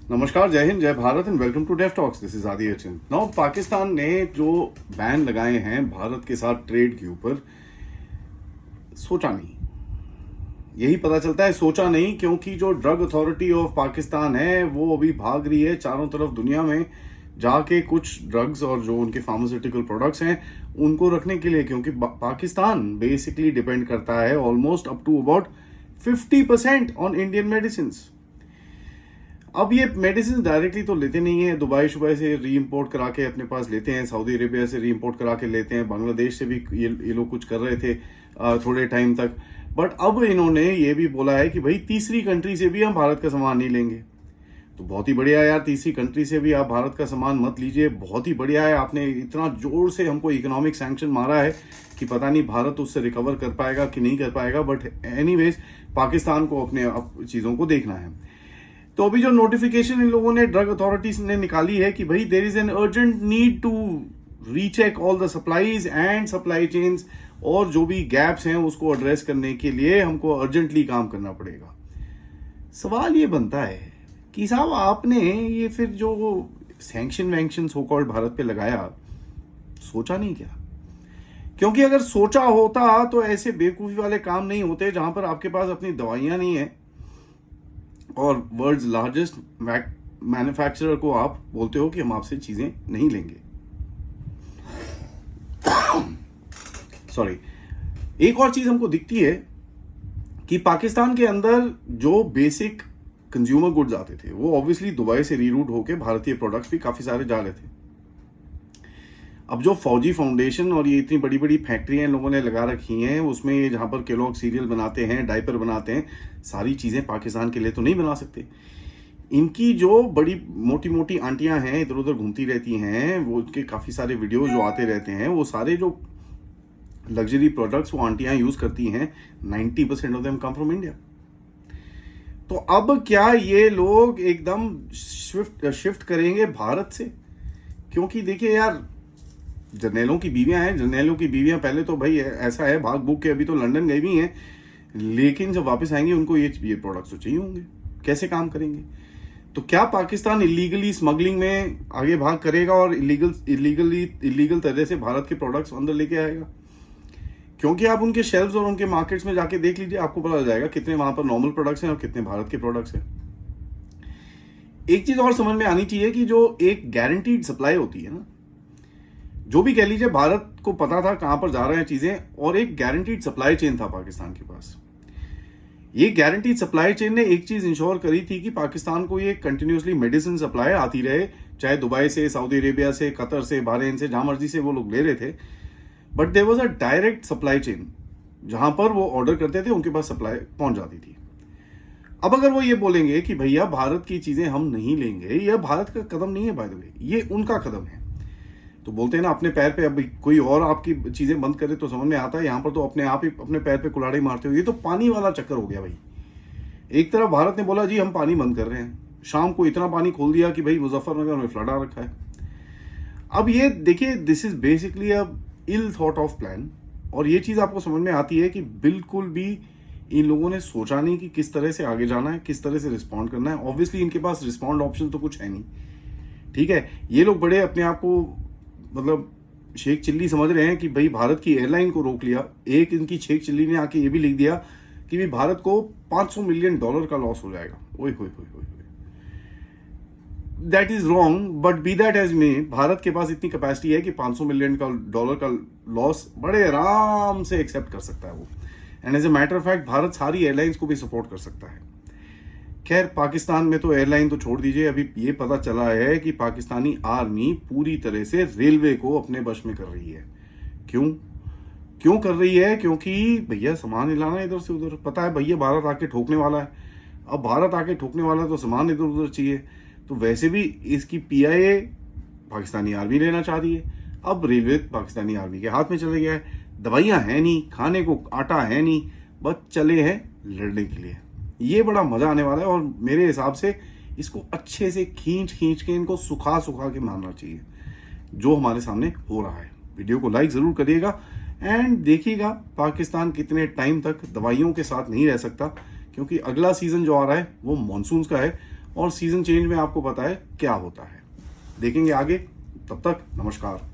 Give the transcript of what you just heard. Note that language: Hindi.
नमस्कार, जय हिंद, जय Bharat and welcome to deaf talks. This is Aadi Archan. Now Pakistan ने जो बैन लगाए हैं भारत के साथ ट्रेड के ऊपर, सोचा नहीं, यही पता चलता है, सोचा नहीं, क्योंकि जो ड्रग अथॉरिटी ऑफ पाकिस्तान है वो अभी भाग रही है चारों तरफ दुनिया में जाके कुछ ड्रग्स और जो उनके फार्मास्यूटिकल प्रोडक्ट्स हैं उनको रखने के लिए, क्योंकि पाकिस्तान बेसिकली डिपेंड करता है almost up to about 50% on Indian medicine. अब ये मेडिसिन डायरेक्टली तो लेते नहीं है, दुबई शुबई से री इम्पोर्ट करा के अपने पास लेते हैं, सऊदी अरेबिया से री इम्पोर्ट करा के लेते हैं, बांग्लादेश से भी ये लोग कुछ कर रहे थे थोड़े टाइम तक। बट अब इन्होंने ये भी बोला है कि भाई तीसरी कंट्री से भी हम भारत का सामान नहीं लेंगे। तो बहुत ही बढ़िया यार, तीसरी कंट्री से भी आप भारत का सामान मत लीजिए, बहुत ही बढ़िया है। आपने इतना जोर से हमको इकोनॉमिक सैंक्शन मारा है कि पता नहीं भारत उससे रिकवर कर पाएगा कि नहीं कर पाएगा, बट एनीवेज पाकिस्तान को अपने चीज़ों को देखना है। तो अभी जो नोटिफिकेशन इन लोगों ने ड्रग अथॉरिटीज ने निकाली है कि भाई there is an urgent need to recheck all the supplies and supply chains, और जो भी गैप्स हैं उसको एड्रेस करने के लिए हमको अर्जेंटली काम करना पड़ेगा। सवाल ये बनता है कि साहब आपने ये फिर जो सैंक्शन वैंक्शन सो कॉल्ड भारत पे लगाया, सोचा नहीं क्या? क्योंकि अगर सोचा होता तो ऐसे बेवकूफ़ी वाले काम नहीं होते जहां पर आपके पास अपनी दवाइयां नहीं है और वर्ल्ड्स लार्जेस्ट मैन्युफैक्चरर को आप बोलते हो कि हम आपसे चीजें नहीं लेंगे। सॉरी। एक और चीज हमको दिखती है कि पाकिस्तान के अंदर जो बेसिक कंज्यूमर गुड्स आते थे वो ऑब्वियसली दुबई से रीरूट होकर भारतीय प्रोडक्ट्स भी काफी सारे जा रहे थे। अब जो फौजी फाउंडेशन और ये इतनी बड़ी बड़ी फैक्ट्रियां लोगों ने लगा रखी हैं, उसमें ये जहां पर केलॉग सीरियल बनाते हैं, डायपर बनाते हैं, सारी चीजें पाकिस्तान के लिए तो नहीं बना सकते। इनकी जो बड़ी मोटी मोटी आंटियां हैं इधर उधर घूमती रहती हैं, वो उनके काफी सारे वीडियोज जो आते रहते हैं, वो सारे जो लग्जरी प्रोडक्ट्स वो आंटियां यूज करती हैं, 90% of them come from India. तो अब क्या ये लोग एकदम शिफ्ट करेंगे भारत से? क्योंकि देखिए यार, जर्नैलों की बीवियां हैं, जर्नैलों की बीवियां पहले तो भाई ऐसा है भाग भूग के अभी तो लंदन गई हुई हैं, लेकिन जब वापस आएंगे उनको ये प्रोडक्ट्स तो चाहिए होंगे, कैसे काम करेंगे? तो क्या पाकिस्तान इलीगली स्मगलिंग में आगे भाग करेगा और इलीगल तरह से भारत के प्रोडक्ट्स अंदर लेके आएगा? क्योंकि आप उनके शेल्व्स और उनके मार्केट्स में जाके देख लीजिए, आपको पता चल जाएगा कितने वहां पर नॉर्मल प्रोडक्ट्स हैं और कितने भारत के प्रोडक्ट्स हैं। एक चीज और समझ में आनी चाहिए कि जो एक गारंटीड सप्लाई होती है ना, जो भी कह लीजिए, भारत को पता था कहां पर जा रहे हैं चीजें, और एक गारंटीड सप्लाई चेन था पाकिस्तान के पास। ये गारंटीड सप्लाई चेन ने एक चीज इंश्योर करी थी कि पाकिस्तान को ये कंटिन्यूसली मेडिसिन सप्लाई आती रहे, चाहे दुबई से, सऊदी अरेबिया से, कतर से, बहरीन से, जहां मर्जी से वो लोग ले रहे थे। But there was a direct supply chain, जहां पर वो ऑर्डर करते थे उनके पास सप्लाई पहुंच जाती थी। अब अगर वो ये बोलेंगे कि भैया भारत की चीजें हम नहीं लेंगे, यह भारत का कदम नहीं है, बाय द वे ये उनका कदम है। तो बोलते हैं ना, अपने पैर पे अब कोई और आपकी चीजें बंद करे तो समझ में आता है, यहां पर तो अपने आप ही अपने पैर पे कुल्हाड़ी मारते हो। ये तो पानी वाला चक्कर हो गया भाई। एक तरफ भारत ने बोला जी हम पानी बंद कर रहे हैं, शाम को इतना पानी खोल दिया कि भाई मुजफ्फरनगर में फ्लड आ रखा है। अब ये देखिए, this is basically a ill thought of plan, और ये चीज आपको समझ में आती है कि बिल्कुल भी इन लोगों ने सोचा नहीं कि किस तरह से आगे जाना है, किस तरह से रिस्पॉन्ड करना है। ऑब्वियसली इनके पास रिस्पॉन्ड ऑप्शन तो कुछ है नहीं, ठीक है। ये लोग बड़े अपने आप को मतलब शेख चिल्ली समझ रहे हैं कि भाई भारत की एयरलाइन को रोक लिया। एक इनकी शेख चिल्ली ने आके ये भी लिख दिया कि भाई भारत को $500 मिलियन का लॉस हो जाएगा। ओए होए होए होए, that is wrong, but be that as may, Bharat के पास इतनी कैपेसिटी है कि $500 मिलियन का लॉस बड़े आराम से एक्सेप्ट कर सकता है वो। And as a matter of fact Bharat सारी एयरलाइंस को भी सपोर्ट कर सकता है। खैर, पाकिस्तान में तो एयरलाइन तो छोड़ दीजिए, अभी ये पता चला है कि पाकिस्तानी आर्मी पूरी तरह से रेलवे को अपने वश में कर रही है। क्यों कर रही है? क्योंकि भैया सामान हिलाना इधर से उधर, पता है भैया भारत आके ठोकने वाला है। अब भारत आके ठोकने वाला है तो सामान इधर उधर चाहिए। तो वैसे भी इसकी पीआईए पाकिस्तानी आर्मी लेना चाह रही है। अब रेलवे पाकिस्तानी आर्मी के हाथ में चले गया है, दवाइयां है नहीं, खाने को आटा है नहीं, बस चले हैं लड़ने के लिए। ये बड़ा मजा आने वाला है, और मेरे हिसाब से इसको अच्छे से खींच के इनको सुखा के मारना चाहिए जो हमारे सामने हो रहा है। वीडियो को लाइक जरूर करिएगा एंड देखिएगा पाकिस्तान कितने टाइम तक दवाइयों के साथ नहीं रह सकता, क्योंकि अगला सीजन जो आ रहा है वो मॉनसून का है, और सीजन चेंज में आपको पता है क्या होता है। देखेंगे आगे, तब तक नमस्कार।